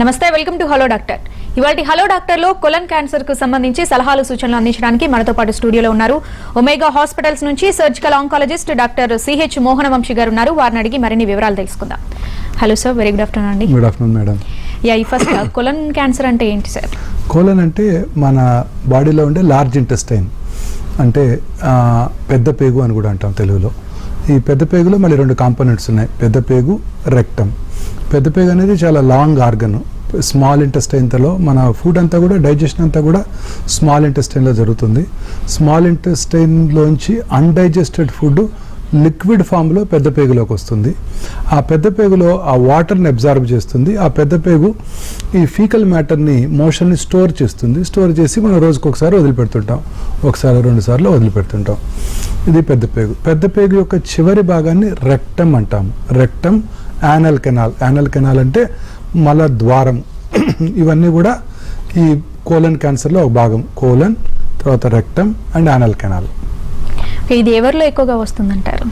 నమస్తే, welcome to hello doctor. ఇవాల్టి hello doctor లో కొలన్ క్యాన్సర్ కు సంబంధించి సలహాలు సూచనలు అందించడానికి మనతో పాటు స్టూడియోలో ఉన్నారు ఒమేగా హాస్పిటల్స్ నుంచి surgical oncologist doctor CH Mohana Vamshi గారు ఉన్నారు. వారిని అడిగి మరిన్ని వివరాలు తెలుసుకుందాం. Hello sir, very good afternoon అండి. Good afternoon madam. ఈ ఫస్ట్ కొలన్ క్యాన్సర్ అంటే ఏంటి సార్? కోలన్ అంటే మన బాడీలో ఉండే లార్జ్ ఇంటెస్టైన్, అంటే పెద్ద పేగు అని కూడా అంటాం తెలుగులో. ఈ పెద్ద పేగులో మళ్ళీ రెండు కాంపోనెంట్స్ ఉన్నాయి, పెద్ద పేగు, రెక్టమ్. పెద్ద పేగు అనేది చాలా లాంగ్ ఆర్గన్. స్మాల్ ఇంటెస్టైన్లో మన ఫుడ్ అంతా కూడా, డైజెషన్ అంతా కూడా స్మాల్ ఇంటెస్టైన్లో జరుగుతుంది. స్మాల్ ఇంటెస్టైన్లోంచి అన్డైజెస్టెడ్ ఫుడ్ లిక్విడ్ ఫామ్లో పెద్ద పేగులోకి వస్తుంది. ఆ పెద్ద పేగులో ఆ వాటర్ని అబ్జార్బ్ చేస్తుంది. ఆ పెద్ద పేగు ఈ ఫీకల్ మ్యాటర్ని, మోషన్ని స్టోర్ చేస్తుంది. స్టోర్ చేసి మనం రోజుకు ఒకసారి వదిలిపెడుతుంటాం, ఒకసారి 2 సార్లు వదిలిపెడుతుంటాం. ఇది పెద్ద పేగు. పెద్ద పేగు యొక్క చివరి భాగాన్ని రెక్టమ్ అంటాము. Rectum, anal canal. Anal canal అంటే మల ద్వారం. ఇవన్నీ కూడా ఈ కోలన్ క్యాన్సర్లో ఒక భాగం. కోలన్, తర్వాత రెక్టమ్ అండ్ యానల్ కెనాల్. ఇది ఎవరిలో ఎక్కువగా వస్తుందంటారు?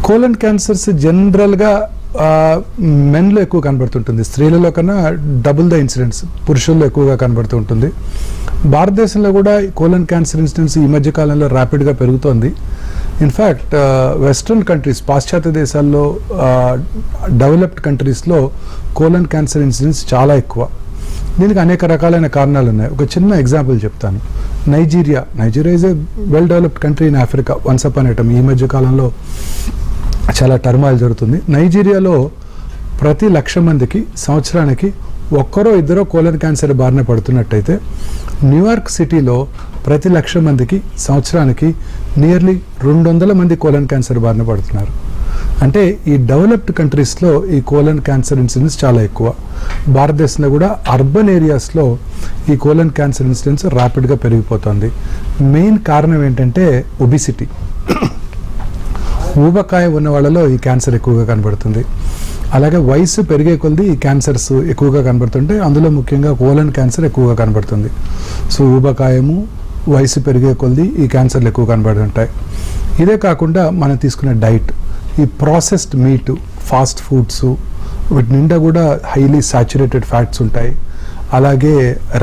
కోలన్ క్యాన్సర్స్ జనరల్గా మెన్లో ఎక్కువ కనబడుతుంటుంది. స్త్రీలలో కన్నా డబుల్ ద ఇన్సిడెన్స్ పురుషుల్లో ఎక్కువగా కనబడుతూ ఉంటుంది. భారతదేశంలో కూడా కోలన్ క్యాన్సర్ ఇన్సిడెన్స్ ఈ మధ్య కాలంలో ర్యాపిడ్గా పెరుగుతోంది. ఇన్ఫ్యాక్ట్ వెస్ట్రన్ కంట్రీస్, పాశ్చాత్య దేశాల్లో, డెవలప్డ్ కంట్రీస్లో కోలన్ క్యాన్సర్ ఇన్సిడెన్స్ చాలా ఎక్కువ. దీనికి అనేక రకాలైన కారణాలు ఉన్నాయి. ఒక చిన్న ఎగ్జాంపుల్ చెప్తాను. Nigeria is a well developed country in Africa. Once upon A time, ఈ మధ్య కాలంలో చాలా టర్మాయిల్ జరుగుతుంది. నైజీరియాలో ప్రతి 1,00,000 మందికి సంవత్సరానికి ఒక్కరో ఇద్దరో కోలన్ క్యాన్సర్ బారిన పడుతున్నట్టయితే, న్యూయార్క్ సిటీలో ప్రతి 1,00,000 మందికి సంవత్సరానికి నియర్లీ 200 మంది కోలన్ క్యాన్సర్ బారిన పడుతున్నారు. అంటే ఈ డెవలప్డ్ కంట్రీస్లో ఈ కోలన్ క్యాన్సర్ ఇన్సిడెన్స్ చాలా ఎక్కువ. భారతదేశంలో కూడా అర్బన్ ఏరియాస్లో ఈ కోలన్ క్యాన్సర్ ఇన్సిడెన్స్ ర్యాపిడ్గా పెరిగిపోతుంది. మెయిన్ కారణం ఏంటంటే ఒబిసిటీ. ఊబకాయ ఉన్న వాళ్ళలో ఈ క్యాన్సర్ ఎక్కువగా కనబడుతుంది. అలాగే వయసు పెరిగే కొద్దీ ఈ క్యాన్సర్స్ ఎక్కువగా కనబడుతుంటే అందులో ముఖ్యంగా కోలన్ క్యాన్సర్ ఎక్కువగా కనబడుతుంది. సో ఊబకాయము, వయసు పెరిగే కొద్దీ ఈ క్యాన్సర్లు ఎక్కువ కనబడుతుంటాయి. ఇదే కాకుండా మనం తీసుకునే డైట్, ఈ ప్రాసెస్డ్ మీట్, ఫాస్ట్ ఫుడ్స్, వీటి నిండా కూడా హైలీ సాచురేటెడ్ ఫ్యాట్స్ ఉంటాయి. అలాగే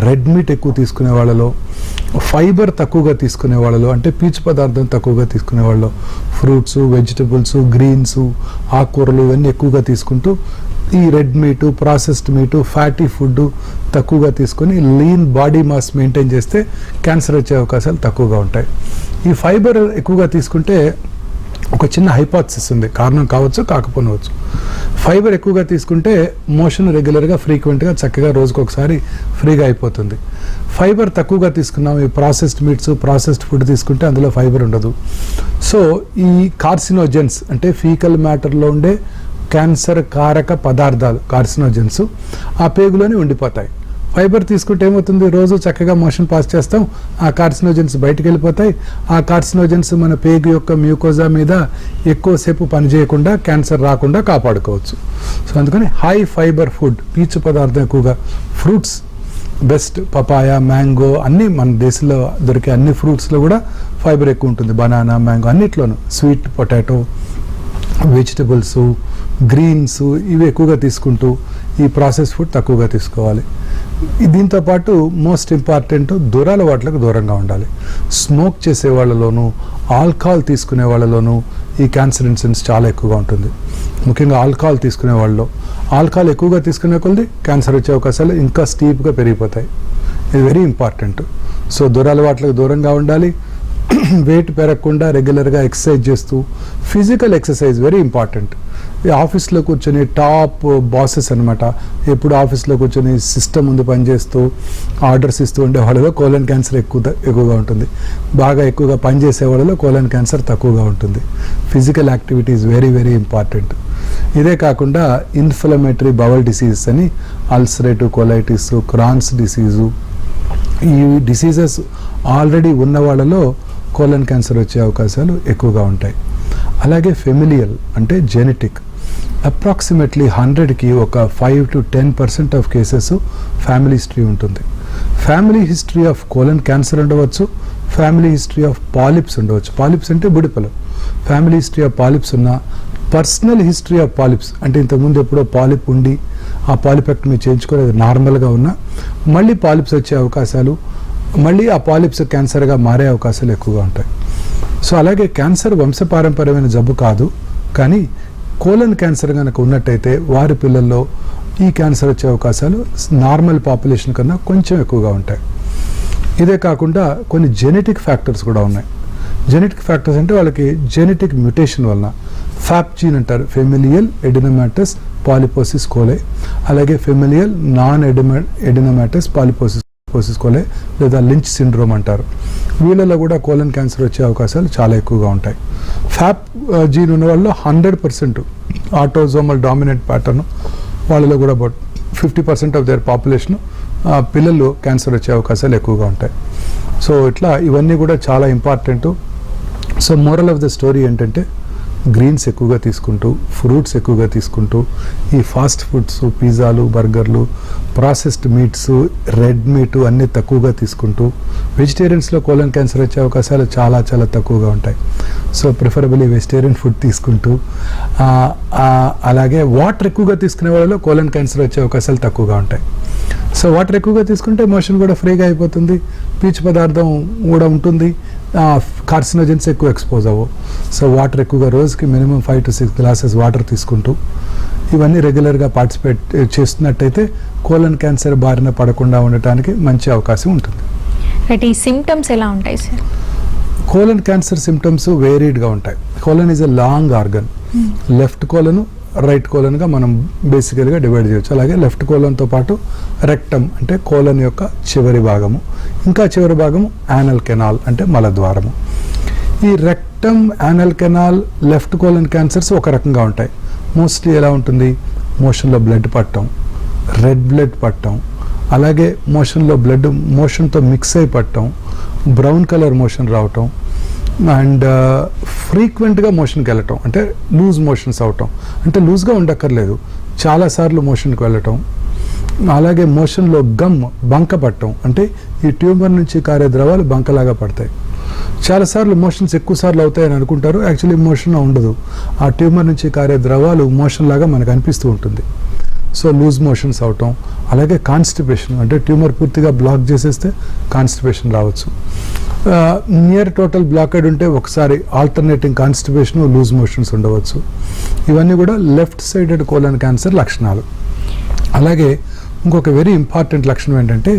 రెడ్ మీట్ ఎక్కువ తీసుకునే వాళ్ళలో, ఫైబర్ తక్కువగా తీసుకునే వాళ్ళలో, అంటే పీచు పదార్థం తక్కువగా తీసుకునే వాళ్ళు, ఫ్రూట్స్, వెజిటబుల్స్, గ్రీన్స్, ఆకుకూరలు ఇవన్నీ ఎక్కువగా తీసుకుంటూ ఈ red meat, processed meat, fatty food తక్కువగా తీసుకొని లీన్ బాడీ మాస్ మెయింటైన్ చేస్తే క్యాన్సర్ వచ్చే అవకాశాలు తక్కువగా ఉంటాయి. ఈ ఫైబర్ ఎక్కువగా తీసుకుంటే ఒక చిన్న హైపోథసిస్ ఉంది, కారణం కావచ్చు కాకపోవచ్చు. ఫైబర్ ఎక్కువగా తీసుకుంటే మోషన్ రెగ్యులర్గా, ఫ్రీక్వెంట్గా, చక్కగా రోజుకు ఒకసారి ఫ్రీగా అయిపోతుంది. ఫైబర్ తక్కువగా తీసుకున్నాం, ఈ ప్రాసెస్డ్ మీట్స్, ప్రాసెస్డ్ ఫుడ్ తీసుకుంటే అందులో ఫైబర్ ఉండదు. సో ఈ కార్సినోజెన్స్ అంటే ఫీకల్ మ్యాటర్లో ఉండే క్యాన్సర్ కారక పదార్థాలు, కార్సినోజెన్స్ ఆ పేగులోనే ఉండిపోతాయి. ఫైబర్ తీసుకుంటే ఏమవుతుంది, రోజు చక్కగా మోషన్ పాస్ చేస్తాం, ఆ కార్సినోజెన్స్ బయటకు వెళ్ళిపోతాయి. ఆ కార్సినోజెన్స్ మన పేగు యొక్క మ్యూకోజా మీద ఎక్కువసేపు పనిచేయకుండా, క్యాన్సర్ రాకుండా కాపాడుకోవచ్చు. సో అందుకని హై ఫైబర్ ఫుడ్, పీచు పదార్థం ఎక్కువగా, ఫ్రూట్స్ బెస్ట్. పపాయ, మ్యాంగో, అన్నీ మన దేశంలో దొరికే అన్ని ఫ్రూట్స్లో కూడా ఫైబర్ ఎక్కువ ఉంటుంది. బనానా, మ్యాంగో అన్నిట్లోనూ. స్వీట్ పొటాటో, వెజిటబుల్స్, గ్రీన్స్ ఇవి ఎక్కువగా తీసుకుంటూ ఈ ప్రాసెస్ ఫుడ్ తక్కువగా తీసుకోవాలి. దీంతోపాటు మోస్ట్ ఇంపార్టెంట్, దురలవాట్లకు దూరంగా ఉండాలి. స్మోక్ చేసే వాళ్ళలోనూ, ఆల్కహాల్ తీసుకునే వాళ్ళలోనూ ఈ క్యాన్సర్ ఇన్సిడెన్స్ చాలా ఎక్కువగా ఉంటుంది. ముఖ్యంగా ఆల్కహాల్ తీసుకునే వాళ్ళలో, ఆల్కహాల్ ఎక్కువగా తీసుకునే కొద్దీ క్యాన్సర్ వచ్చే అవకాశాలు ఇంకా స్టీప్గా పెరిగిపోతాయి. ఇది వెరీ ఇంపార్టెంట్. సో దురలవాట్లకు దూరంగా ఉండాలి. వెయిట్ పెరగకుండా రెగ్యులర్గా ఎక్సర్సైజ్ చేస్తూ, ఫిజికల్ ఎక్సర్సైజ్ వెరీ ఇంపార్టెంట్. ఈ ఆఫీస్లో కూర్చొని టాప్ బాసెస్ అనమాట, ఎప్పుడు ఆఫీస్లో కూర్చొని సిస్టమ్ ముందు పనిచేస్తూ ఆర్డర్స్ ఇస్తూ ఉండే వాళ్ళలో కోలన్ క్యాన్సర్ ఎక్కువగా ఉంటుంది. బాగా ఎక్కువగా పనిచేసే వాళ్ళలో కోలన్ క్యాన్సర్ తక్కువగా ఉంటుంది. Physical activity is very very important. ఇదే కాకుండా ఇన్ఫ్లమేటరీ బవల్ డిసీజెస్ అని, అల్సరేటివ్ కొలైటిస్, క్రాన్స్ డిసీజు, ఈ డిసీజెస్ ఆల్రెడీ ఉన్న వాళ్ళలో కోలన్ క్యాన్సర్ వచ్చే అవకాశాలు ఎక్కువగా ఉంటాయి. అలాగే ఫెమిలియల్ అంటే జెనెటిక్, అప్రాక్సిమేట్లీ 100కి ఒక 5 to 10% of cases family history ఉంటుంది. Family history of colon cancer ఉండవచ్చు, ఫ్యామిలీ హిస్టరీ ఆఫ్ పాలిప్స్ ఉండవచ్చు. పాలిప్స్ అంటే బుడిపలు. ఫ్యామిలీ హిస్టరీ ఆఫ్ పాలిప్స్ ఉన్న, పర్సనల్ హిస్టరీ ఆఫ్ పాలిప్స్ అంటే ఇంతకుముందు ఎప్పుడో పాలిప్ ఉండి ఆ పాలిపెక్టమీ చేయించుకొని అది నార్మల్గా ఉన్నా మళ్ళీ పాలిప్స్ వచ్చే అవకాశాలు, మళ్ళీ ఆ పాలిప్స్ క్యాన్సర్గా మారే అవకాశాలు ఎక్కువగా ఉంటాయి. సో అలాగే క్యాన్సర్ వంశపారంపర్యమైన జబ్బు కాదు, కానీ కోలన్ క్యాన్సర్ కనుక ఉన్నట్టయితే వారి పిల్లల్లో ఈ క్యాన్సర్ వచ్చే అవకాశాలు నార్మల్ పాపులేషన్ కన్నా కొంచెం ఎక్కువగా ఉంటాయి. ఇదే కాకుండా కొన్ని జెనెటిక్ ఫ్యాక్టర్స్ కూడా ఉన్నాయి. జెనెటిక్ ఫ్యాక్టర్స్ అంటే వాళ్ళకి జెనెటిక్ మ్యుటేషన్ వలన ఫ్యాప్ జీన్ అంటారు, ఫెమిలియల్ ఎడినోమాటస్ పాలిపోసిస్ కోలే, అలాగే ఫెమిలియల్ నాన్ ఎడినోమాటస్ పాలిపోసిస్ కోలే లేదా లించ్ సిండ్రోమ్ అంటారు. వీళ్ళలో కూడా కోలన్ క్యాన్సర్ వచ్చే అవకాశాలు చాలా ఎక్కువగా ఉంటాయి. ఫ్యాప్ జీన్ ఉన్న వాళ్ళు 100% ఆటోజోమల్ డామినెంట్ ప్యాటర్న్, వాళ్ళలో కూడా అబౌట్ 50% ఆఫ్ దేర్ పాపులేషన్ పిల్లలు క్యాన్సర్ వచ్చే అవకాశాలు ఎక్కువగా ఉంటాయి. సో ఇట్లా ఇవన్నీ కూడా చాలా important. So moral of the story ఏంటంటే గ్రీన్స్ ఎక్కువగా తీసుకుంటూ, ఫ్రూట్స్ ఎక్కువగా తీసుకుంటూ, ఈ ఫాస్ట్ ఫుడ్స్, పిజ్జాలు, బర్గర్లు, ప్రాసెస్డ్ మీట్స్, రెడ్ మీట్ అన్నీ తక్కువగా తీసుకుంటూ, వెజిటేరియన్స్లో కోలన్ క్యాన్సర్ వచ్చే అవకాశాలు చాలా చాలా తక్కువగా ఉంటాయి. సో ప్రిఫరబుల్లీ వెజిటేరియన్ ఫుడ్ తీసుకుంటూ, అలాగే వాటర్ ఎక్కువగా తీసుకునే వాళ్ళలో కోలన్ క్యాన్సర్ వచ్చే అవకాశాలు తక్కువగా ఉంటాయి. సో వాటర్ ఎక్కువగా తీసుకుంటే మోషన్ కూడా ఫ్రీగా అయిపోతుంది, పీచు పదార్థం కూడా ఉంటుంది, కార్సినోజెన్స్ ఎక్కువ ఎక్స్పోజ్ అవ్వవు. సో వాటర్ ఎక్కువగా రోజుకి మినిమం 5 to 6 glasses వాటర్ తీసుకుంటూ ఇవన్నీ రెగ్యులర్గా పార్టిసిపేట్ చేస్తున్నట్టయితే కోలన్ క్యాన్సర్ బారిన పడకుండా ఉండటానికి మంచి అవకాశం ఉంటుంది. అంటే ఈ సిమ్టమ్స్ ఎలా ఉంటాయి సార్? కోలన్ క్యాన్సర్ సిమ్టమ్స్ వేరీడ్గా ఉంటాయి. Colon is a long organ. Left colon, right కోలన్గా మనం బేసికల్గా డివైడ్ చేయొచ్చు. అలాగే లెఫ్ట్ కోలన్తో పాటు రెక్టమ్ అంటే కోలన్ యొక్క చివరి భాగము, ఇంకా చివరి భాగము యానల్ కెనాల్ అంటే మలద్వారము. ఈ rectum, anal canal, left colon cancers ఒక రకంగా ఉంటాయి. మోస్ట్లీ ఎలా ఉంటుంది, మోషన్లో బ్లడ్ పట్టడం, రెడ్ బ్లడ్ పట్టడం, అలాగే మోషన్లో బ్లడ్ మోషన్తో మిక్స్ అయి పట్టడం, బ్రౌన్ కలర్ మోషన్ రావటం, అండ్ ఫ్రీక్వెంట్గా మోషన్కి వెళ్ళటం అంటే లూజ్ మోషన్స్ అవటం, అంటే లూజ్గా ఉండక్కర్లేదు, చాలాసార్లు మోషన్కి వెళ్ళటం, అలాగే మోషన్లో బంక పట్టడం అంటే ఈ ట్యూమర్ నుంచి కారే ద్రవాలు బంకలాగా పడతాయి. చాలాసార్లు మోషన్స్ ఎక్కువసార్లు అవుతాయని అనుకుంటారు, యాక్చువల్లీ మోషన్ ఉండదు, ఆ ట్యూమర్ నుంచి కారే ద్రవాలు మోషన్ లాగా మనకు అనిపిస్తూ ఉంటుంది. సో లూజ్ మోషన్స్ అవటం, అలాగే కాన్స్టిపేషన్ అంటే ట్యూమర్ పూర్తిగా బ్లాక్ చేసేస్తే కాన్స్టిపేషన్ రావచ్చు. నియర్ టోటల్ బ్లాకెడ్ ఉంటే ఒకసారి ఆల్టర్నేటింగ్ కాన్స్టిపేషన్, లూజ్ మోషన్స్ ఉండవచ్చు. ఇవన్నీ కూడా లెఫ్ట్ సైడెడ్ కోలన్ క్యాన్సర్ లక్షణాలు. అలాగే ఇంకొక వెరీ ఇంపార్టెంట్ లక్షణం ఏంటంటే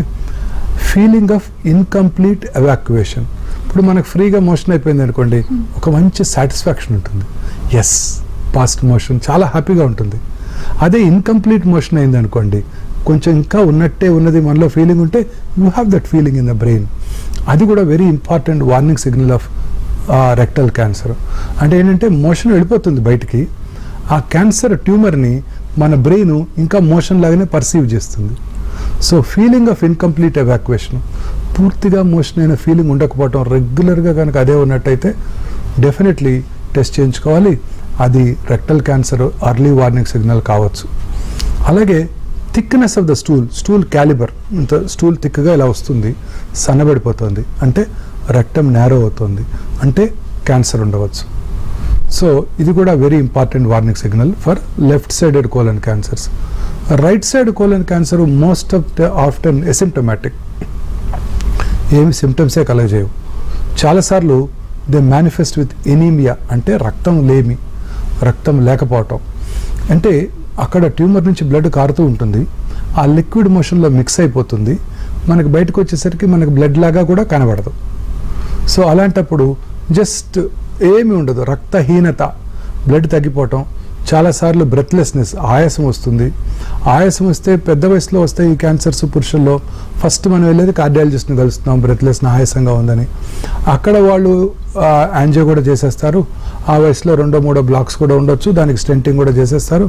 ఫీలింగ్ ఆఫ్ ఇన్కంప్లీట్ ఎవాక్యుయేషన్. ఇప్పుడు మనకు ఫ్రీగా మోషన్ అయిపోయింది అనుకోండి, ఒక మంచి సాటిస్ఫాక్షన్ ఉంటుంది, ఎస్ పాస్ట్ మోషన్, చాలా హ్యాపీగా ఉంటుంది. అదే ఇన్కంప్లీట్ మోషన్ అయింది అనుకోండి, కొంచెం ఇంకా ఉన్నట్టే ఉన్నది మనలో ఫీలింగ్ ఉంటే you have that feeling in the brain. అది కూడా very important warning signal off rectal cancer. అంటే ఏంటంటే మోషన్ వెళ్ళిపోతుంది బయటికి, ఆ క్యాన్సర్ ట్యూమర్ని మన బ్రెయిన్ ఇంకా మోషన్ లాగానే పర్సీవ్ చేస్తుంది. So feeling of incomplete evacuation, పూర్తిగా మోషన్ అయిన ఫీలింగ్ ఉండకపోవటం, రెగ్యులర్గా కనుక అదే ఉన్నట్టయితే డెఫినెట్లీ టెస్ట్ చేయించుకోవాలి. అది rectal cancer early warning signal కావచ్చు. అలాగే thickness of the stool calibre, ఇంత స్టూల్ థిక్గా ఇలా వస్తుంది, సన్నబడిపోతుంది అంటే రెక్టమ్ నేరో అవుతుంది, అంటే క్యాన్సర్ ఉండవచ్చు. సో ఇది కూడా very important warning signal for left sided colon cancers. Right side colon cancer most of the often asymptomatic, ఏమి సిమ్టమ్సే కలగజేయవు. చాలాసార్లు దే మేనిఫెస్ట్ విత్ ఎనీమియా అంటే రక్తం లేమి, రక్తం లేకపోవటం. అంటే అక్కడ ట్యూమర్ నుంచి బ్లడ్ కారుతూ ఉంటుంది, ఆ లిక్విడ్ మోషన్లో మిక్స్ అయిపోతుంది, మనకు బయటకు వచ్చేసరికి మనకు బ్లడ్ లాగా కూడా కనబడదు. సో అలాంటప్పుడు జస్ట్ ఏమి ఉండదు, రక్తహీనత, బ్లడ్ తగ్గిపోవటం, చాలాసార్లు బ్రెత్లెస్నెస్, ఆయాసం వస్తుంది. ఆయాసం వస్తే పెద్ద వయసులో వస్తాయి ఈ క్యాన్సర్స్ పురుషుల్లో. ఫస్ట్ మనం వెళ్ళేది కార్డియాలజిస్ట్ని కలుస్తున్నాం, బ్రెత్లెస్ ఆయాసంగా ఉందని. అక్కడ వాళ్ళు యాంజియో కూడా చేసేస్తారు, ఆ వయసులో 2-3 బ్లాక్స్ కూడా ఉండొచ్చు, దానికి స్టెంటింగ్ కూడా చేసేస్తారు.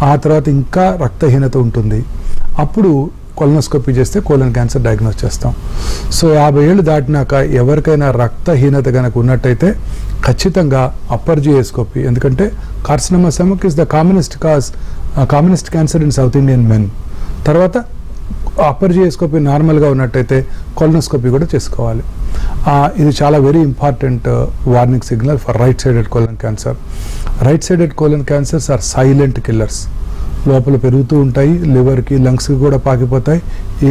ఆ తర్వాత ఇంకా రక్తహీనత ఉంటుంది, అప్పుడు కొలనోస్కోపీ చేస్తే కోలన్ క్యాన్సర్ డయాగ్నోస్ చేస్తాం. సో 50 ఏళ్ళు దాటినాక ఎవరికైనా రక్తహీనత కనుక ఉన్నట్టయితే ఖచ్చితంగా అప్పర్ జియోస్కోపీ, ఎందుకంటే carcinoma stomach is the commonest cancer in South Indian men. తర్వాత అప్పర్ జియోస్కోపీ నార్మల్గా ఉన్నట్టయితే కొలనోస్కోపీ కూడా చేసుకోవాలి. ఇది చాలా very important warning signal for right sided colon cancer. Right sided colon cancers are silent killers. లోపల పెరుగుతూ ఉంటాయి, లివర్కి లంగ్స్కి కూడా పాకిపోతాయి,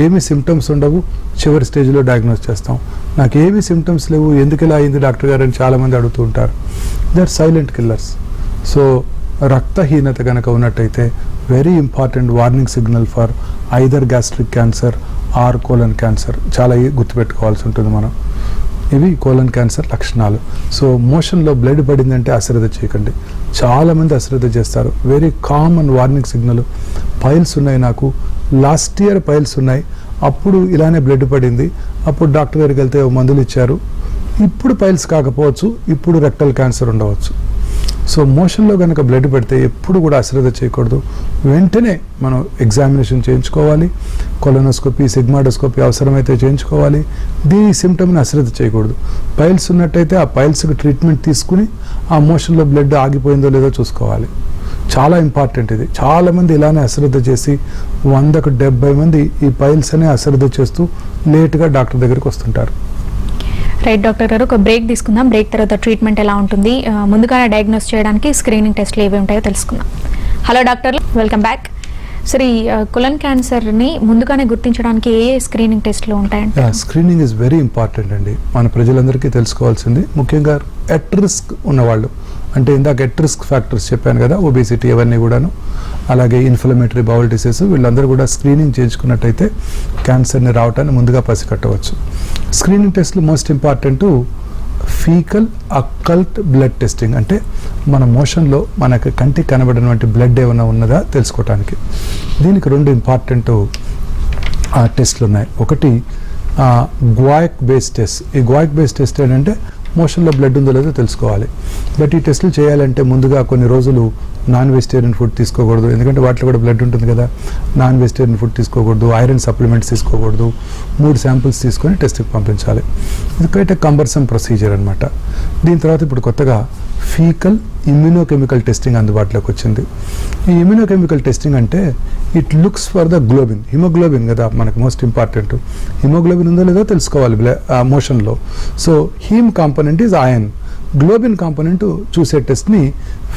ఏమి సిమ్టమ్స్ ఉండవు, చివరి స్టేజ్లో డయాగ్నోస్ చేస్తాం. నాకు ఏమి సిమ్టమ్స్ లేవు, ఎందుకు ఇలా అయింది డాక్టర్ గారు అని చాలామంది అడుగుతూ ఉంటారు. They are silent killers. So రక్తహీనత కనుక ఉన్నట్టయితే very important warning signal for either gastric cancer or colon cancer. చాలా గుర్తుపెట్టుకోవాల్సి ఉంటుంది మనం. ఇవి కోలన్ క్యాన్సర్ లక్షణాలు. సో మోషన్లో బ్లడ్ పడిందంటే అశ్రద్ధ చేయకండి. చాలామంది అశ్రద్ధ చేస్తారు. Very common warning signal. Piles ఉన్నాయి, నాకు లాస్ట్ ఇయర్ పైల్స్ ఉన్నాయి, అప్పుడు ఇలానే బ్లడ్ పడింది, అప్పుడు డాక్టర్ దగ్గరికి వెళ్తే మందులు ఇచ్చారు, ఇప్పుడు పైల్స్ కాకపోవచ్చు, ఇప్పుడు రెక్టల్ క్యాన్సర్ ఉండవచ్చు. సో మోషన్లో కనుక బ్లడ్ పడితే ఎప్పుడు కూడా అశ్రద్ధ చేయకూడదు. వెంటనే మనం ఎగ్జామినేషన్ చేయించుకోవాలి. కొలనోస్కోపీ, సిగ్మాడోస్కోపీ అవసరమైతే చేయించుకోవాలి. దీని సిమ్టమ్ని అశ్రద్ధ చేయకూడదు. పైల్స్ ఉన్నట్టయితే ఆ పైల్స్కి ట్రీట్మెంట్ తీసుకుని ఆ మోషన్లో బ్లడ్ ఆగిపోయిందో లేదో చూసుకోవాలి. చాలా ఇంపార్టెంట్ ఇది. చాలామంది ఇలానే అశ్రద్ధ చేసి 100కు 70 మంది ఈ పైల్స్ అనే అశ్రద్ధ చేస్తూ లేట్గా డాక్టర్ దగ్గరికి వస్తుంటారు. రైట్ డాక్టర్ గారు, ఒక బ్రేక్ తీసుకుందాం. బ్రేక్ తర్వాత ట్రీట్మెంట్ ఎలా ఉంటుంది, ముందుగానే డయాగ్నోస్ చేయడానికి స్క్రీనింగ్ టెస్ట్లు ఏవి ఉంటాయో తెలుసుకుందాం. హలో డాక్టర్లు, వెల్కమ్ బ్యాక్. సరే, కొలన్ క్యాన్సర్ని ముందుగానే గుర్తించడానికి ఏ స్క్రీనింగ్ టెస్ట్లు ఉంటాయంటే? స్క్రీనింగ్ ఈజ్ వెరీ ఇంపార్టెంట్ అండి. మన ప్రజలందరికీ తెలుసుకోవాల్సింది, ముఖ్యంగా ఎట్ రిస్క్ ఉన్నవాళ్ళు, అంటే ఇందాక ఎట్ రిస్క్ ఫ్యాక్టర్స్ చెప్పాను కదా, ఒబేసిటీ అవన్నీ కూడాను, అలాగే ఇన్ఫ్లమేటరీ బౌల్ డిసీజ్, వీళ్ళందరూ కూడా స్క్రీనింగ్ చేయించుకున్నట్టయితే క్యాన్సర్ని రావటాన్ని ముందుగా పసిగట్టవచ్చు. స్క్రీనింగ్ టెస్ట్లు most important faecal occult blood testing, అంటే మన మోషన్లో మనకు కంటికి కనబడినటువంటి బ్లడ్ ఏమైనా ఉన్నదా తెలుసుకోవటానికి. దీనికి 2 ఇంపార్టెంట్ టెస్ట్లు ఉన్నాయి. ఒకటి గ్వాయిక్ బేస్ టెస్ట్. ఈ గ్వాయిక్ బేస్ టెస్ట్ ఏంటంటే మోషన్లో బ్లడ్ ఉందో లేదో తెలుసుకోవాలి. బట్ ఈ టెస్టులు చేయాలంటే ముందుగా కొన్ని రోజులు నాన్ వెజిటేరియన్ ఫుడ్ తీసుకోకూడదు, ఎందుకంటే వాటిలో కూడా బ్లడ్ ఉంటుంది కదా. నాన్ వెజిటేరియన్ ఫుడ్ తీసుకోకూడదు, ఐరన్ సప్లిమెంట్స్ తీసుకోకూడదు. 3 శాంపిల్స్ తీసుకొని టెస్ట్కి పంపించాలి. ఇది క్వైట్ కంబర్సమ్ ప్రొసీజర్ అనమాట. దీని తర్వాత ఇప్పుడు కొత్తగా ఫీకల్ ఇమ్యూనోకెమికల్ టెస్టింగ్ అందుబాటులోకి వచ్చింది. ఈ ఇమ్యూనోకెమికల్ టెస్టింగ్ అంటే it looks for the globin, haemoglobin కదా మనకు మోస్ట్ ఇంపార్టెంట్. హిమోగ్లోబిన్ ఉందో లేదో తెలుసుకోవాలి మోషన్లో. So haem component is iron, globin component చూసే టెస్ట్ని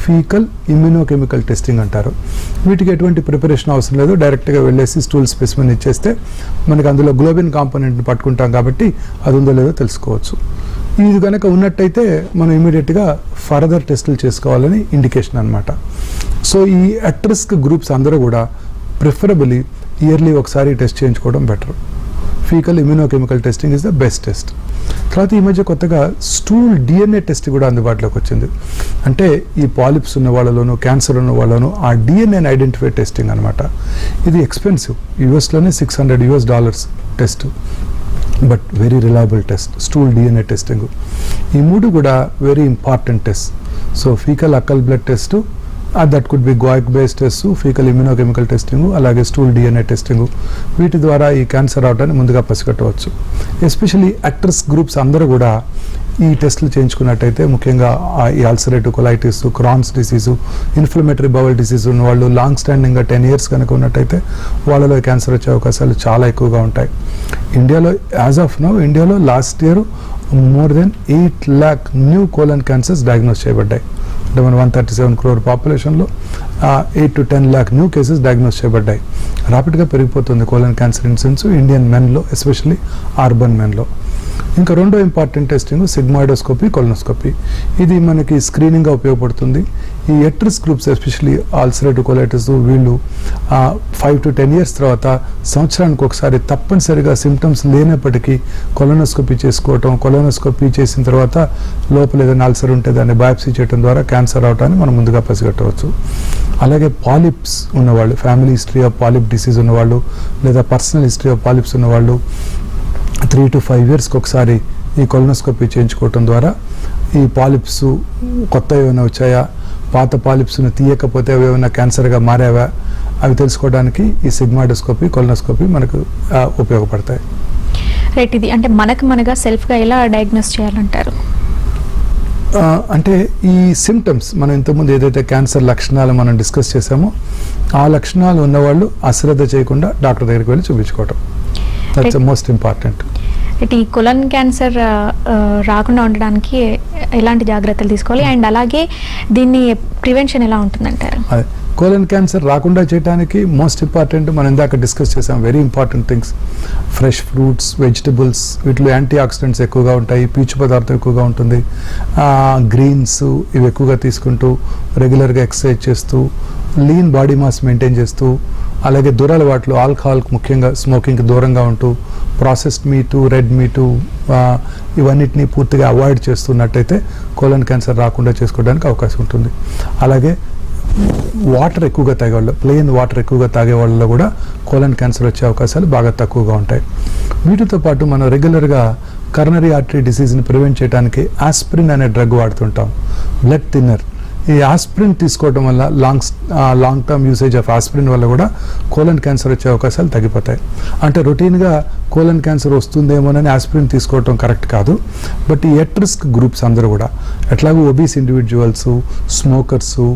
ఫీకల్ ఇమ్యూనోకెమికల్ టెస్టింగ్ అంటారు. వీటికి ఎటువంటి ప్రిపరేషన్ అవసరం లేదు, డైరెక్ట్గా వెళ్ళేసి స్టూల్ స్పెసిమెన్ ఇచ్చేస్తే మనకి అందులో గ్లోబిన్ కాంపోనెంట్ని పట్టుకుంటాం కాబట్టి అది ఉందో లేదో తెలుసుకోవచ్చు. ఇది కనుక ఉన్నట్టయితే మనం ఇమీడియట్గా ఫర్దర్ టెస్టులు చేసుకోవాలని ఇండికేషన్ అనమాట. సో ఈ అట్ రిస్క్ గ్రూప్స్ అందరూ కూడా ప్రిఫరబుల్లీ ఇయర్లీ ఒకసారి టెస్ట్ చేయించుకోవడం better. Faecal immunochemical testing is the best test. తర్వాత ఈ మధ్య కొత్తగా స్టూల్ DNA టెస్ట్ కూడా అందుబాటులోకి వచ్చింది. అంటే ఈ పాలిప్స్ ఉన్న వాళ్ళలోనూ క్యాన్సర్ ఉన్న వాళ్ళను ఆ DNAని ఐడెంటిఫై టెస్టింగ్ అనమాట. ఇది ఎక్స్పెన్సివ్, యూఎస్లోనే $600 test, but very reliable test stool DNA testing. ఈ 3 కూడా very important test. So faecal occult blood test, that could be guaiac base test, faecal immunochemical testing, అలాగే స్టూల్ DNA టెస్టింగ్. వీటి ద్వారా ఈ cancer రావడాన్ని ముందుగా పసిగట్టవచ్చు. ఎస్పెషలీ అట్ రిస్క్ గ్రూప్స్ అందరూ కూడా ఈ టెస్టులు చేయించుకున్నట్టయితే, ముఖ్యంగా ఈ ulcerative colitis, Crohn's disease, inflammatory bowel disease ఉన్న వాళ్ళు లాంగ్ స్టాండింగ్గా 10 years కనుక ఉన్నట్టయితే వాళ్ళలో క్యాన్సర్ వచ్చే అవకాశాలు చాలా ఎక్కువగా ఉంటాయి. ఇండియాలో యాజ్ ఆఫ్ నౌ ఇండియాలో last year more than 8 lakh new colon cancers diagnose చేయబడ్డాయి. అంటే మన 137 crore పాపులేషన్లో 8 to 10 lakh new cases diagnose చేయబడ్డాయి. ర్యాపిడ్గా పెరిగిపోతుంది కోలన్ క్యాన్సర్ ఇన్సిడెన్స్ ఇండియన్ మెన్లో, ఎస్పెషల్లీ అర్బన్ మెన్లో. ఇంకా 2వ ఇంపార్టెంట్ టెస్టింగ్ సిగ్మాడోస్కోపీ, కొలనోస్కోపీ. ఇది మనకి స్క్రీనింగ్గా ఉపయోగపడుతుంది. ఈ at risk groups especially ulcerative colitis వీళ్ళు 5 to 10 years తర్వాత సంవత్సరానికి ఒకసారి తప్పనిసరిగా సిమ్టమ్స్ లేనప్పటికీ కొలనోస్కోపీ చేసుకోవటం, కొలనోస్కోపీ చేసిన తర్వాత లోపల ఏదైనా అల్సర్ ఉంటే దాన్ని బయాప్సీ చేయడం ద్వారా క్యాన్సర్ అవటాన్ని మనం ముందుగా పసిగట్టవచ్చు. అలాగే పాలిప్స్ ఉన్నవాళ్ళు, family history of polyp disease ఉన్నవాళ్ళు, లేదా పర్సనల్ హిస్టరీ ఆఫ్ పాలిప్స్ ఉన్నవాళ్ళు 3 to 5 years ఒకసారి ఈ కొలనోస్కోపీ చేయించుకోవటం ద్వారా ఈ పాలిప్స్ కొత్త ఏమైనా వచ్చాయా, పాత పాలిప్స్ను తీయకపోతే అవి ఏమైనా క్యాన్సర్గా మారావా, అవి తెలుసుకోవడానికి ఈ సిగ్మాడోస్కోపీ, కొలనోస్కోపీ మనకు ఉపయోగపడతాయి. రైట్, ఇది అంటే మనగా సెల్ఫ్గా ఎలా డయాగ్నోస్ చేయాలంటారు? అంటే ఈ సిమ్టమ్స్ మనం ఇంతకుముందు ఏదైతే క్యాన్సర్ లక్షణాలు మనం డిస్కస్ చేసామో ఆ లక్షణాలు ఉన్నవాళ్ళు అశ్రద్ధ చేయకుండా డాక్టర్ దగ్గరికి వెళ్ళి చూపించుకోవటం, దట్స్ మోస్ట్ ఇంపార్టెంట్. ఈ కొలన్ క్యాన్సర్ రాకుండా ఉండడానికి ఎలాంటి జాగ్రత్తలు తీసుకోవాలి, అండ్ అలాగే దీన్ని ప్రివెన్షన్ ఎలా ఉంటుందంటారు? కోలన్ క్యాన్సర్ రాకుండా చేయడానికి మోస్ట్ ఇంపార్టెంట్ మనం ఇందాక డిస్కస్ చేసాం, very important things. Fresh fruits, vegetables, వీటిలో యాంటీ ఆక్సిడెంట్స్ ఎక్కువగా ఉంటాయి, పీచు పదార్థం ఎక్కువగా ఉంటుంది. గ్రీన్స్ ఇవి ఎక్కువగా తీసుకుంటూ, రెగ్యులర్గా ఎక్సర్సైజ్ చేస్తూ, లీన్ బాడీ మాస్ మెయింటైన్ చేస్తూ, అలాగే దురలవాట్లు ఆల్కహాల్, ముఖ్యంగా స్మోకింగ్కి దూరంగా ఉంటూ, ప్రాసెస్డ్ మీటు, రెడ్ మీటు, ఇవన్నిటిని పూర్తిగా అవాయిడ్ చేస్తున్నట్టయితే కోలన్ క్యాన్సర్ రాకుండా చేసుకోవడానికి అవకాశం ఉంటుంది. అలాగే వాటర్ ఎక్కువగా తాగేవాళ్ళు, ప్లెయిన్ వాటర్ ఎక్కువగా తాగే వాళ్ళలో కూడా కోలన్ క్యాన్సర్ వచ్చే అవకాశాలు బాగా తక్కువగా ఉంటాయి. వీటితో పాటు మనం రెగ్యులర్గా కరోనరీ ఆర్టరీ డిసీజ్ని ప్రివెంట్ చేయడానికి ఆస్పిరిన్ అనే డ్రగ్ వాడుతుంటాం, బ్లడ్ థిన్నర్. ఈ ఆస్పిరిన్ తీసుకోవడం వల్ల long term usage of aspirin వల్ల కూడా కోలన్ క్యాన్సర్ వచ్చే అవకాశాలు తగ్గిపోతాయి. అంటే రొటీన్గా కోలన్ క్యాన్సర్ వస్తుందేమోనని ఆస్పిరిన్ తీసుకోవడం కరెక్ట్ కాదు. బట్ ఈ ఎట్ రిస్క్ గ్రూప్స్ అందరూ కూడా, ఎట్లాగో ఒబీస్ ఇండివిజువల్స్, స్మోకర్సు,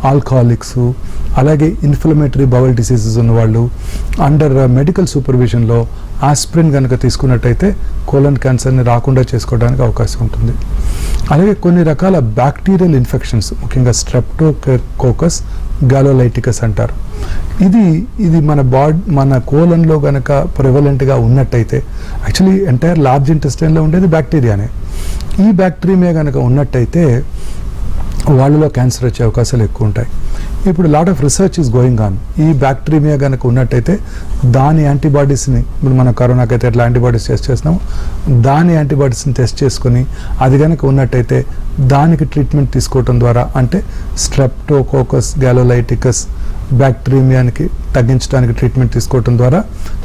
ఆల్కహాలిక్స్, అలాగే ఇన్ఫ్లమేటరీ బవల్ డిసీజెస్ ఉన్నవాళ్ళు అండర్ మెడికల్ సూపర్విజన్లో ఆస్పిరిన్ కనుక తీసుకున్నట్టయితే కోలన్ క్యాన్సర్ని రాకుండా చేసుకోవడానికి అవకాశం ఉంటుంది. అలాగే కొన్ని రకాల బ్యాక్టీరియల్ ఇన్ఫెక్షన్స్, ముఖ్యంగా స్ట్రెప్టోకోకస్ గ్యాలోలైటికస్ అంటారు. ఇది మన కోలన్లో కనుక ప్రివలెంట్గా ఉన్నట్టయితే, యాక్చువల్లీ ఎంటైర్ లార్జ్ ఇంటెస్టైన్లో ఉండేది బ్యాక్టీరియానే. ఈ బ్యాక్టీరియా కనుక ఉన్నట్టయితే వాళ్ళలో క్యాన్సర్ వచ్చే అవకాశాలు ఎక్కువ ఉంటాయి. ఇప్పుడు lot of research is going on. ఈ బ్యాక్టీరియా కనుక ఉన్నట్టయితే దాని యాంటీబాడీస్ని, ఇప్పుడు మనం కరోనాకి అయితే ఎట్లా యాంటీబాడీస్ టెస్ట్ చేస్తున్నాము, దాని యాంటీబాడీస్ని టెస్ట్ చేసుకొని అది కనుక ఉన్నట్టయితే దానికి ట్రీట్మెంట్ తీసుకోవటం ద్వారా, అంటే స్ట్రెప్టోకోకస్ గ్యాలోలైటికస్ బ్యాక్టీరియానికి తగ్గించడానికి ట్రీట్మెంట్ తీసుకోవటం ద్వారా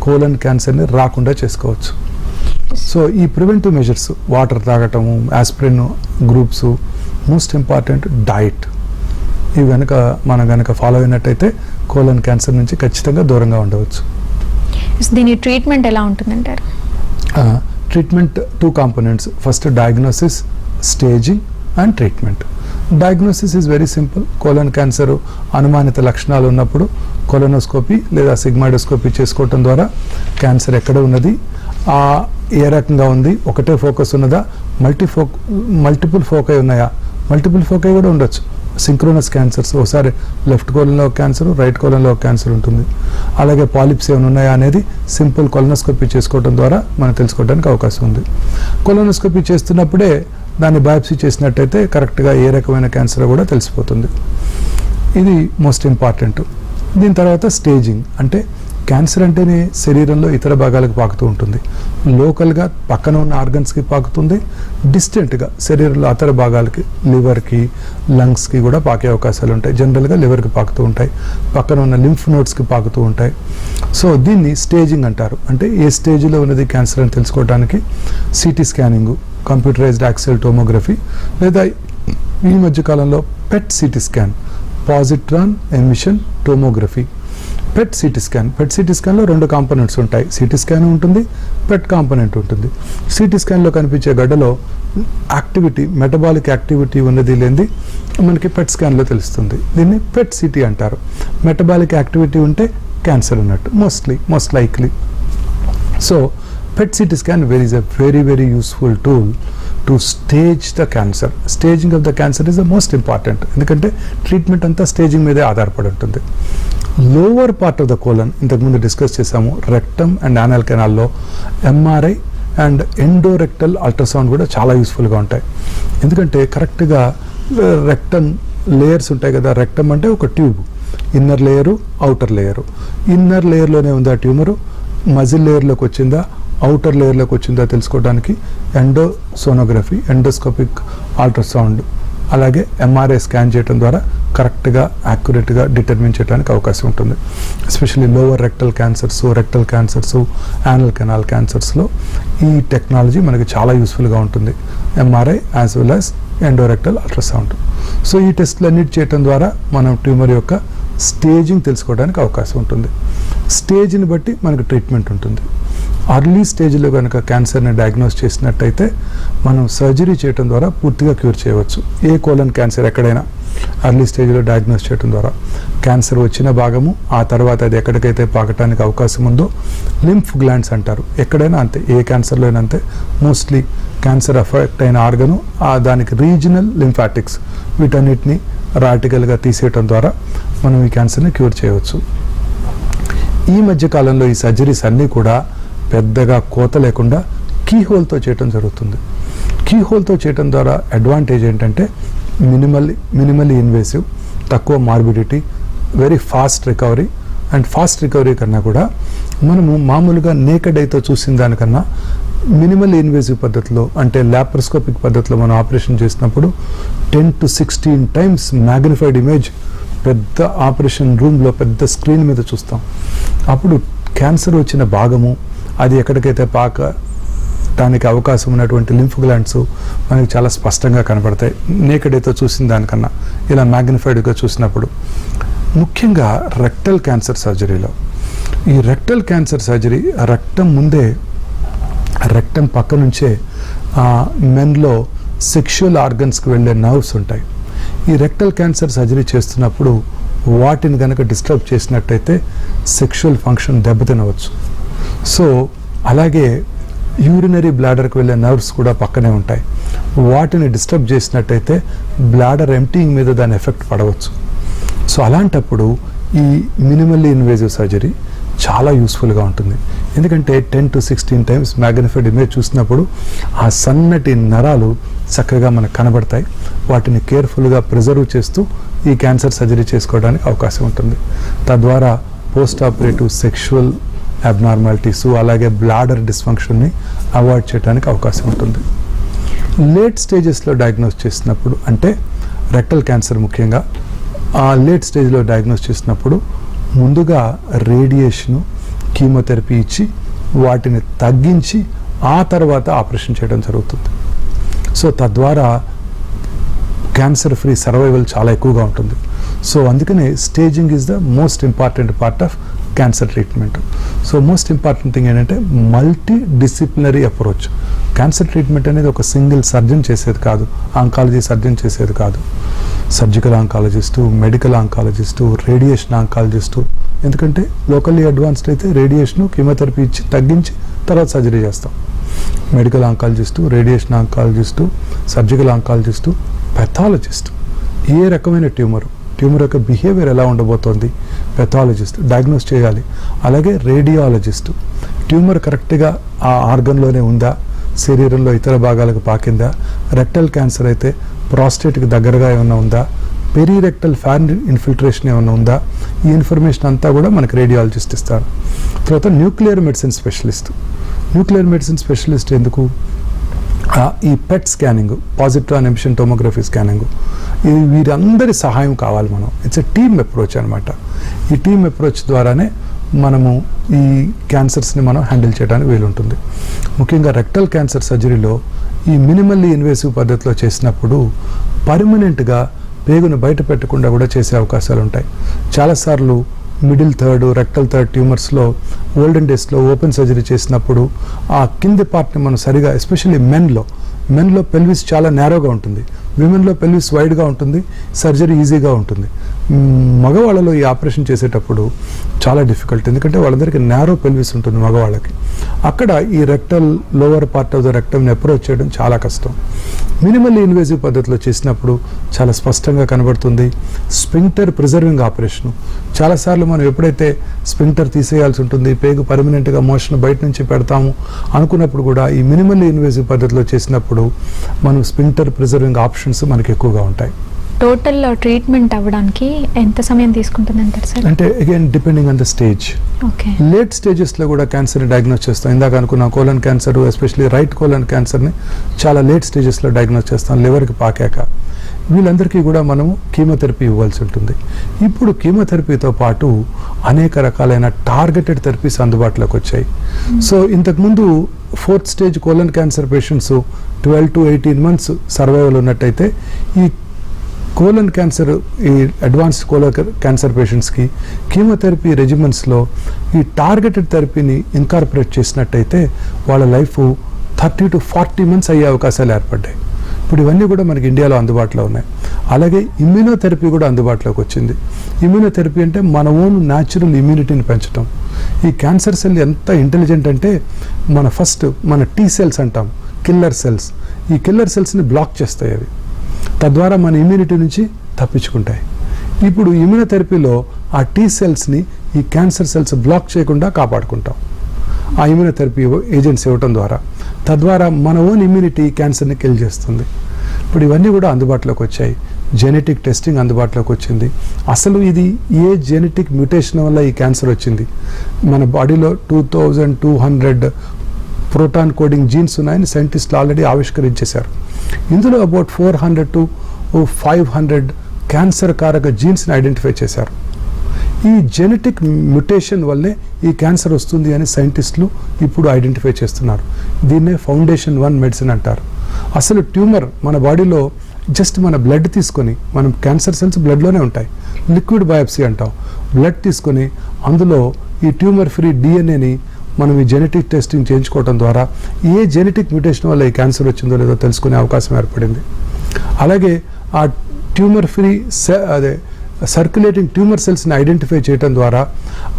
కోలన్ క్యాన్సర్ని రాకుండా చేసుకోవచ్చు. సో ఈ ప్రివెంటివ్ మెజర్స్, వాటర్ తాగటము, aspirin groups, most important diet, ఇవి మనం కనుక ఫాలో అయినట్టయితే కోలన్ క్యాన్సర్ నుంచి ఖచ్చితంగా దూరంగా ఉండవచ్చు. దీని ట్రీట్మెంట్ ఎలా ఉంటుందంటారు? Treatment 2 components. First diagnosis, staging and treatment. Diagnosis is very simple. Colon cancer అనుమానిత లక్షణాలు ఉన్నప్పుడు కొలనోస్కోపీ లేదా సిగ్మాయిడోస్కోపీ చేసుకోవటం ద్వారా క్యాన్సర్ ఎక్కడ ఉన్నది, ఏ రకంగా ఉంది, ఒకటే ఫోకస్ ఉన్నదా, మల్టిపుల్ ఫోకై ఉన్నాయా, మల్టిపుల్ ఫోకై కూడా ఉండొచ్చు. సింక్రోనస్ క్యాన్సర్స్, ఒకసారి లెఫ్ట్ కోలన్లో క్యాన్సర్, రైట్ కోలన్లో క్యాన్సర్ ఉంటుంది. అలాగే పాలిప్స్ ఏమైనా ఉన్నాయా అనేది సింపుల్ కొలనోస్కోపీ చేసుకోవడం ద్వారా మనం తెలుసుకోవడానికి అవకాశం ఉంది. కొలనోస్కోపీ చేస్తున్నప్పుడే దాన్ని బయాప్సీ చేసినట్టయితే కరెక్ట్గా ఏ రకమైన క్యాన్సర్ కూడా తెలిసిపోతుంది. ఇది మోస్ట్ ఇంపార్టెంట్. దీని తర్వాత స్టేజింగ్, అంటే క్యాన్సర్ అంటేనే శరీరంలో ఇతర భాగాలకు పాకుతూ ఉంటుంది. లోకల్గా పక్కన ఉన్న ఆర్గన్స్కి పాకుతుంది, డిస్టెంట్గా శరీరంలో ఇతర భాగాలకి, లివర్కి, లంగ్స్కి కూడా పాకే అవకాశాలు ఉంటాయి. జనరల్గా లివర్కి పాకుతూ ఉంటాయి, పక్కన ఉన్న లింఫ్ నోడ్స్కి పాకుతూ ఉంటాయి. సో దీన్ని స్టేజింగ్ అంటారు. అంటే ఏ స్టేజ్లో ఉన్నది క్యాన్సర్ అని తెలుసుకోవడానికి CT scanning, computerised axial tomography, లేదా ఈ మధ్యకాలంలో PET CT scan, positron emission tomography. PET CT స్కాన్లో 2 కాంపోనెంట్స్ ఉంటాయి. సిటీ స్కాన్ ఉంటుంది, పెట్ కాంపోనెంట్ ఉంటుంది. సిటీ స్కాన్లో కనిపించే గడ్డలో యాక్టివిటీ, మెటబాలిక్ యాక్టివిటీ ఉన్నది లేనిది మనకి పెట్ స్కాన్లో తెలుస్తుంది. దీన్ని పెట్ సిటీ అంటారు. మెటబాలిక్ యాక్టివిటీ ఉంటే క్యాన్సర్ అన్నట్టు, most likely. So PET CT scan is a very useful tool to stage the cancer. Staging of the cancer is the most important. ఎందుకంటే treatment అంతా స్టేజింగ్ మీదే ఆధారపడి ఉంటుంది. Lower part of the colon ఇంతకుముందు discuss చేసాము. Rectum and anal కెనాల్లో MRI and endorectal ultrasound కూడా చాలా యూస్ఫుల్గా ఉంటాయి. ఎందుకంటే కరెక్ట్గా రెక్టమ్ లేయర్స్ ఉంటాయి కదా. రెక్టమ్ అంటే ఒక tube, inner layer, outer layer. Inner లేయర్లోనే ఉంది ఆ ట్యూమరు, మజిల్ లేయర్లోకి వచ్చిందా, అవుటర్ లేయర్లోకి వచ్చిందా తెలుసుకోవడానికి ఎండోసోనోగ్రఫీ, ఎండోస్కోపిక్ అల్ట్రాసౌండ్, అలాగే MRI స్కాన్ చేయడం ద్వారా కరెక్ట్గా యాక్యురేట్గా డిటర్మిన్ చేయడానికి అవకాశం ఉంటుంది. Especially lower rectal cancers, anal canal క్యాన్సర్స్లో ఈ టెక్నాలజీ మనకి చాలా యూస్ఫుల్గా ఉంటుంది. MRI as well as endorectal ultrasound. So ఈ టెస్ట్లన్నిటి చేయడం ద్వారా మనం ట్యూమర్ యొక్క స్టేజింగ్ తెలుసుకోవడానికి అవకాశం ఉంటుంది. స్టేజ్ని బట్టి మనకు ట్రీట్మెంట్ ఉంటుంది. అర్లీ స్టేజ్లో కనుక క్యాన్సర్ని డయాగ్నోస్ చేసినట్టయితే మనం సర్జరీ చేయడం ద్వారా పూర్తిగా క్యూర్ చేయవచ్చు. ఏ కోలన్ క్యాన్సర్ ఎక్కడైనా అర్లీ స్టేజ్లో డయాగ్నోస్ చేయడం ద్వారా క్యాన్సర్ వచ్చిన భాగము, ఆ తర్వాత అది ఎక్కడికైతే పాకటానికి అవకాశం ఉందో లింఫ్ గ్లాండ్స్ అంటారు. ఎక్కడైనా అంతే, ఏ క్యాన్సర్లో అయినా అంతే. మోస్ట్లీ క్యాన్సర్ అఫెక్ట్ అయిన ఆర్గను దానికి రీజనల్ లింఫాటిక్స్, వీటన్నిటిని రాటికల్గా తీసేయటం ద్వారా మనం ఈ క్యాన్సర్ని క్యూర్ చేయవచ్చు. ఈ మధ్య కాలంలో ఈ సర్జరీస్ అన్నీ కూడా పెద్దగా కోత లేకుండా కీహోల్తో చేయటం జరుగుతుంది. కీహోల్తో చేయటం ద్వారా అడ్వాంటేజ్ ఏంటంటే మినిమల్లీ ఇన్వేసివ్, తక్కువ morbidity, very fast recovery. And fast recovery కన్నా కూడా మనము మామూలుగా నేకెడ్ ఐతో చూసిన దానికన్నా మినిమల్ ఇన్వేసివ్ పద్ధతిలో అంటే ల్యాప్రోస్కోపిక్ పద్ధతిలో మనం ఆపరేషన్ చేసినప్పుడు 10 to 16 times మ్యాగ్నిఫైడ్ ఇమేజ్ పెద్ద ఆపరేషన్ రూమ్లో పెద్ద స్క్రీన్ మీద చూస్తాం. అప్పుడు క్యాన్సర్ వచ్చిన భాగము అది ఎక్కడికైతే పాకటానికి అవకాశం ఉన్నటువంటి లింఫ్ గ్లాండ్స్ మనకి చాలా స్పష్టంగా కనబడతాయి నేకెడ్ ఐతో చూసిన దానికన్నా ఇలా మ్యాగ్నిఫైడ్గా చూసినప్పుడు. ముఖ్యంగా రెక్టల్ క్యాన్సర్ సర్జరీలో ఈ రెక్టల్ క్యాన్సర్ సర్జరీ రక్తం ముందే రెక్టం పక్క నుంచే మెన్లో సెక్షువల్ ఆర్గన్స్కి వెళ్ళే నర్వ్స్ ఉంటాయి. ఈ రెక్టల్ క్యాన్సర్ సర్జరీ చేస్తున్నప్పుడు వాటిని కనుక డిస్టర్బ్ చేసినట్టయితే సెక్షువల్ ఫంక్షన్ దెబ్బతినవచ్చు. సో అలాగే యూరినరీ బ్లాడర్కి వెళ్ళే నర్వ్స్ కూడా పక్కనే ఉంటాయి. వాటిని డిస్టర్బ్ చేసినట్టయితే బ్లాడర్ ఎంప్టీయింగ్ మీద దాని ఎఫెక్ట్ పడవచ్చు. సో అలాంటప్పుడు ఈ మినిమల్లీ ఇన్వేజివ్ సర్జరీ చాలా యూస్ఫుల్గా ఉంటుంది. ఎందుకంటే 10 to 16 times మ్యాగ్నిఫైడ్ ఇమేజ్ చూసినప్పుడు ఆ సన్నటి నరాలు చక్కగా మనకు కనబడతాయి. వాటిని కేర్ఫుల్గా ప్రిజర్వ్ చేస్తూ ఈ క్యాన్సర్ సర్జరీ చేసుకోవడానికి అవకాశం ఉంటుంది. తద్వారా పోస్ట్ ఆపరేటివ్ సెక్షువల్ అబ్నార్మాలిటీస్ అలాగే బ్లాడర్ డిస్ఫంక్షన్ని అవాయిడ్ చేయడానికి అవకాశం ఉంటుంది. లేట్ స్టేజెస్లో డయాగ్నోస్ చేసినప్పుడు అంటే రెక్టల్ క్యాన్సర్ ముఖ్యంగా ఆ లేట్ స్టేజ్లో డయాగ్నోస్ చేసినప్పుడు ముందుగా రేడియేషను కీమోథెరపీ ఇచ్చి వాటిని తగ్గించి ఆ తర్వాత ఆపరేషన్ చేయడం జరుగుతుంది. సో తద్వారా క్యాన్సర్ ఫ్రీ సర్వైవల్ చాలా ఎక్కువగా ఉంటుంది. సో అందుకనే staging is the most important part of cancer treatment. So most important thing ఏంటంటే multidisciplinary approach. Cancer treatment అనేది ఒక సింగిల్ సర్జన్ చేసేది కాదు, ఆంకాలజీ సర్జన్ చేసేది కాదు. Surgical oncologist, medical oncologist, radiation oncologist. ఎందుకంటే లోకల్లీ అడ్వాన్స్డ్ అయితే రేడియేషను కీమోథెరపీ ఇచ్చి తగ్గించి తర్వాత సర్జరీ చేస్తాం. Medical oncologist, radiation oncologist, surgical oncologist, pathologist. ఏ రకమైన ట్యూమర్ యొక్క బిహేవియర్ ఎలా ఉండబోతోంది పెథాలజిస్ట్ డయాగ్నోస్ చేయాలి. అలాగే రేడియాలజిస్టు, ట్యూమర్ కరెక్ట్గా ఆ ఆర్గన్లోనే ఉందా, శరీరంలో ఇతర భాగాలకు పాకిందా, రెక్టల్ క్యాన్సర్ అయితే ప్రాస్టేట్కి దగ్గరగా ఏమైనా ఉందా, పెరీరెక్టల్ ఫ్యాన్ ఇన్ఫిల్ట్రేషన్ ఏమైనా ఉందా, ఈ ఇన్ఫర్మేషన్ అంతా కూడా మనకు రేడియాలజిస్ట్ ఇస్తారు. తర్వాత nuclear medicine specialist. Nuclear medicine specialist ఎందుకు? ఈ PET scanning, positron emission tomography scanning, వీరందరి సహాయం కావాలి. మనం ఇట్స్ ఎ టీమ్ అప్రోచ్ అనమాట. ఈ టీమ్ అప్రోచ్ ద్వారానే మనము ఈ క్యాన్సర్స్ని మనం హ్యాండిల్ చేయడానికి వీలుంటుంది. ముఖ్యంగా రెక్టల్ క్యాన్సర్ సర్జరీలో ఈ మినిమల్లీ ఇన్వేసివ్ పద్ధతిలో చేసినప్పుడు పర్మనెంట్గా పేగును బయట పెట్టకుండా కూడా చేసే అవకాశాలు ఉంటాయి. చాలాసార్లు మిడిల్ థర్డ్, రెక్టల్ థర్డ్ ట్యూమర్స్లో ఓల్డెన్ డేస్లో ఓపెన్ సర్జరీ చేసినప్పుడు ఆ కింది పార్ట్ని మనం సరిగా, ఎస్పెషల్లీ మెన్లో పెల్విస్ చాలా నేరోగా ఉంటుంది, విమెన్లో పెల్విస్ వైడ్గా ఉంటుంది, సర్జరీ ఈజీగా ఉంటుంది. మగవాళ్ళలో ఈ ఆపరేషన్ చేసేటప్పుడు చాలా డిఫికల్ట్, ఎందుకంటే వాళ్ళందరికీ నేరో పెల్విస్ ఉంటుంది మగవాళ్ళకి. అక్కడ ఈ rectal lower part of the రెక్టమ్ని అప్రోచ్ చేయడం చాలా కష్టం. మినిమల్లీ ఇన్వేజివ్ పద్ధతిలో చేసినప్పుడు చాలా స్పష్టంగా కనబడుతుంది. స్పింక్టర్ ప్రిజర్వింగ్ ఆపరేషను చాలాసార్లు మనం ఎప్పుడైతే స్పింక్టర్ తీసేయాల్సి ఉంటుంది, పేగు పర్మనెంట్గా మోషన్ బయట నుంచి పెడతాము అనుకున్నప్పుడు కూడా ఈ మినిమల్లీ ఇన్వేజివ్ పద్ధతిలో చేసినప్పుడు మనం స్పింక్టర్ ప్రిజర్వింగ్ ఆప్షన్స్ మనకి ఎక్కువగా ఉంటాయి. టోటల్ ట్రీట్మెంట్ అవ్వడానికి ఎంత సమయం తీసుకుంటుంది అంటారు సార్? అంటే again depending on the stage. Late స్టేజెస్లో కూడా క్యాన్సర్ని డయాగ్నోస్ చేస్తాం. ఇందాక అనుకున్న colon cancer, especially right colon క్యాన్సర్ని చాలా లేట్ స్టేజెస్లో డయాగ్నోస్ చేస్తాం, లివర్కి పాకాక. వీళ్ళందరికీ కూడా మనము కీమోథెరపీ ఇవ్వాల్సి ఉంటుంది. ఇప్పుడు కీమోథెరపీతో పాటు అనేక రకాలైన టార్గెటెడ్ థెరపీస్ అందుబాటులోకి వచ్చాయి. సో ఇంతకుముందు 4th stage colon cancer patients 12 to 18 months survival ఉన్నట్టయితే ఈ కోలన్ క్యాన్సర్, ఈ అడ్వాన్స్డ్ కోలన్ క్యాన్సర్ పేషెంట్స్కి కీమోథెరపీ రెజిమెన్స్లో ఈ టార్గెటెడ్ థెరపీని ఇన్కార్పొరేట్ చేసినట్టయితే వాళ్ళ లైఫ్ 30 to 40 months అయ్యే అవకాశాలు ఏర్పడ్డాయి. ఇప్పుడు ఇవన్నీ కూడా మనకి ఇండియాలో అందుబాటులో ఉన్నాయి. అలాగే ఇమ్యూనోథెరపీ కూడా అందుబాటులోకి వచ్చింది. ఇమ్యూనోథెరపీ అంటే మన ఓన్ న్యాచురల్ ఇమ్యూనిటీని పెంచడం. ఈ క్యాన్సర్ సెల్ ఎంత ఇంటెలిజెంట్ అంటే మన టీ సెల్స్ అంటాం, కిల్లర్ సెల్స్. ఈ కిల్లర్ సెల్స్ని బ్లాక్ చేస్తాయి అవి. తద్వారా మన ఇమ్యూనిటీ నుంచి తప్పించుకుంటాయి. ఇప్పుడు ఇమ్యూనోథెరపీలో ఆ టీ సెల్స్ని ఈ క్యాన్సర్ సెల్స్ బ్లాక్ చేయకుండా కాపాడుకుంటాం ఆ ఇమ్యూనోథెరపీ ఏజెంట్స్ ఇవ్వటం ద్వారా. తద్వారా మన ఓన్ ఇమ్యూనిటీ క్యాన్సర్ని కిల్ చేస్తుంది. ఇప్పుడు ఇవన్నీ కూడా అందుబాటులోకి వచ్చాయి. జెనెటిక్ టెస్టింగ్ అందుబాటులోకి వచ్చింది. అసలు ఇది ఏ జెనెటిక్ మ్యూటేషన్ వల్ల ఈ క్యాన్సర్ వచ్చింది? మన బాడీలో 2200 ప్రోటాన్ కోడింగ్ జీన్స్ ఉన్నాయని సైంటిస్టులు ఆల్రెడీ ఆవిష్కరించేశారు. ఇందులో అబౌట్ 400 to 500 క్యాన్సర్ కారక జీన్స్ని ఐడెంటిఫై చేశారు. ఈ జెనెటిక్ మ్యుటేషన్ వల్లే ఈ క్యాన్సర్ వస్తుంది అని సైంటిస్టులు ఇప్పుడు ఐడెంటిఫై చేస్తున్నారు. దీన్నే ఫౌండేషన్ 1 మెడిసిన్ అంటారు. అసలు ట్యూమర్ మన బాడీలో జస్ట్ మన బ్లడ్ తీసుకొని, మనం క్యాన్సర్ సెల్స్ బ్లడ్లోనే ఉంటాయి, లిక్విడ్ బయాప్సీ అంటాం. బ్లడ్ తీసుకొని అందులో ఈ ట్యూమర్ ఫ్రీ డిఎన్ఏని మనం ఈ జెనెటిక్ టెస్టింగ్ చేయించుకోవడం ద్వారా ఏ జెనెటిక్ మ్యుటేషన్ వల్ల ఈ క్యాన్సర్ వచ్చిందో లేదో తెలుసుకునే అవకాశం ఏర్పడింది. అలాగే ఆ ట్యూమర్ ఫ్రీ సర్క్యులేటింగ్ ట్యూమర్ సెల్స్ని ఐడెంటిఫై చేయడం ద్వారా,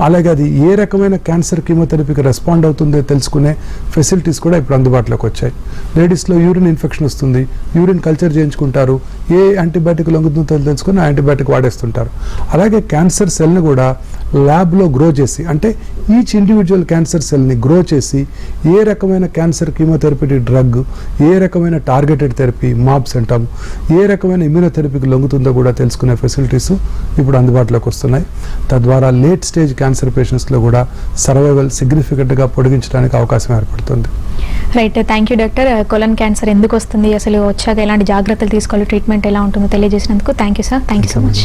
అలాగే అది ఏ రకమైన క్యాన్సర్ కీమోథెరపీకి రెస్పాండ్ అవుతుందో తెలుసుకునే ఫెసిలిటీస్ కూడా ఇప్పుడు అందుబాటులోకి వచ్చాయి. లేడీస్లో యూరిన్ ఇన్ఫెక్షన్ వస్తుంది, యూరిన్ కల్చర్ చేయించుకుంటారు, ఏ యాంటీబయాటిక్ లొంగుతుందో తెలుసుకుని ఆ యాంటీబయాటిక్ వాడేస్తుంటారు. అలాగే క్యాన్సర్ సెల్ని కూడా ల్యాబ్లో గ్రో చేసి, అంటే ఈచ్ ఇండివిజువల్ క్యాన్సర్ సెల్ని గ్రో చేసి ఏ రకమైన క్యాన్సర్ కీమోథెరపీ డ్రగ్, ఏ రకమైన టార్గెటెడ్ థెరపీ మాబ్స్ అంటాం, ఏ రకమైన ఇమ్యూనోథెరపీకి లొంగుతుందో కూడా తెలుసుకునే ఫెసిలిటీస్ ఇప్పుడు అందుబాటులోకి వస్తున్నాయి. తద్వారా లేట్ స్టేజ్ క్యాన్సర్ పేషెంట్స్లో కూడా సర్వైవల్ సిగ్నిఫికెంట్గా పొడిగించడానికి అవకాశం ఏర్పడుతుంది. Right, thank you doctor. Colon cancer ఎందుకు వస్తుంది, అసలు వచ్చాక ఎలాంటి జాగ్రత్తలు తీసుకోవాలి, ట్రీట్మెంట్ ఎలా ఉంటుందో తెలియజేసినందుకు thank you sir. Thank you so much.